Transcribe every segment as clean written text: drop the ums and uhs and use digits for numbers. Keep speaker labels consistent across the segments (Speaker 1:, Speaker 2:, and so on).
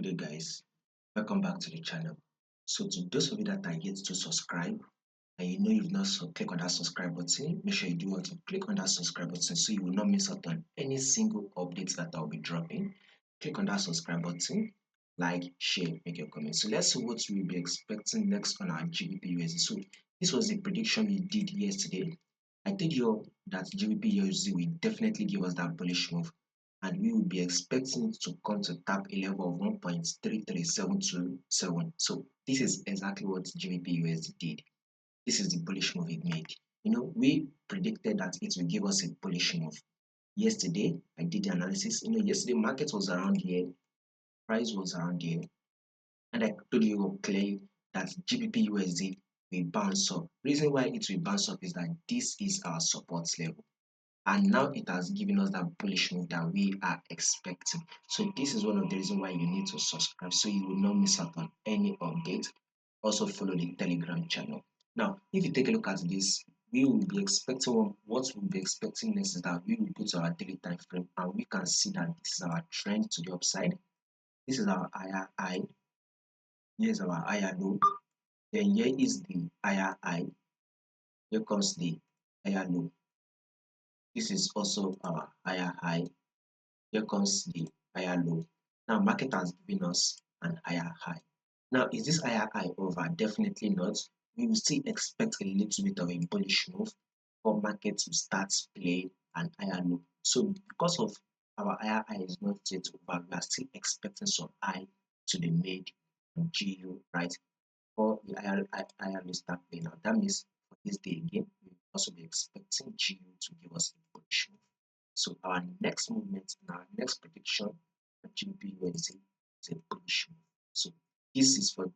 Speaker 1: Good day, guys. Welcome back to the channel. So, to those of you that are yet to subscribe, and you know you've not click on that subscribe button, make sure you do want to click on that subscribe button so you will not miss out on any single updates that I'll be dropping. Click on that subscribe button, like, share, make your comments. So, let's see what we'll be expecting next on our GBPUSD. So, this was the prediction we did yesterday. I told you that GBPUSD will definitely give us that bullish move, and we will be expecting it to come to tap a level of 1.33727. So this is exactly what GBPUSD did. This is the bullish move it made. We predicted that it will give us a bullish move. Yesterday, I did the analysis. Yesterday market was around here, price was around here, and I told you clearly that GBPUSD will bounce up. Reason why it will bounce up is that this is our support level, and now it has given us that bullish move that we are expecting. So this is one of the reasons why you need to subscribe so you will not miss out on any update. Also follow the Telegram channel. Now, if you take a look at this, we will be expecting what we'll be expecting next is that we will go to our daily time frame and we can see that this is our trend to the upside. This is our higher high. Here's our higher low. Then here is the higher high. Here comes the higher low. This is also our higher high. Here comes the higher low. Now market has given us an higher high. Now is this higher high over? Definitely not. We will still expect a little bit of a bullish move for market to start playing an higher low. So because of our higher high is not yet over, we are still expecting some high to be made on GU, right? For the higher low start playing out. That means for this day again, we will also be expecting GU to give us a bullish move. So our next movement and our next prediction for GBPUSD is a bullish move. So this is for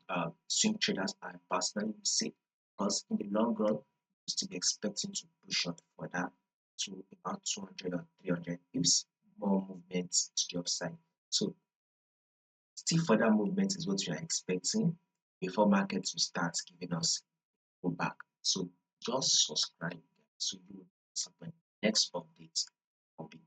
Speaker 1: swing traders, I personally say, because in the long run, you still be expecting to push up for that to about 200 or 300 pips, more movements to the upside. So still further movement is what we are expecting before market will start giving us go back. So just subscribe so you will support next update will be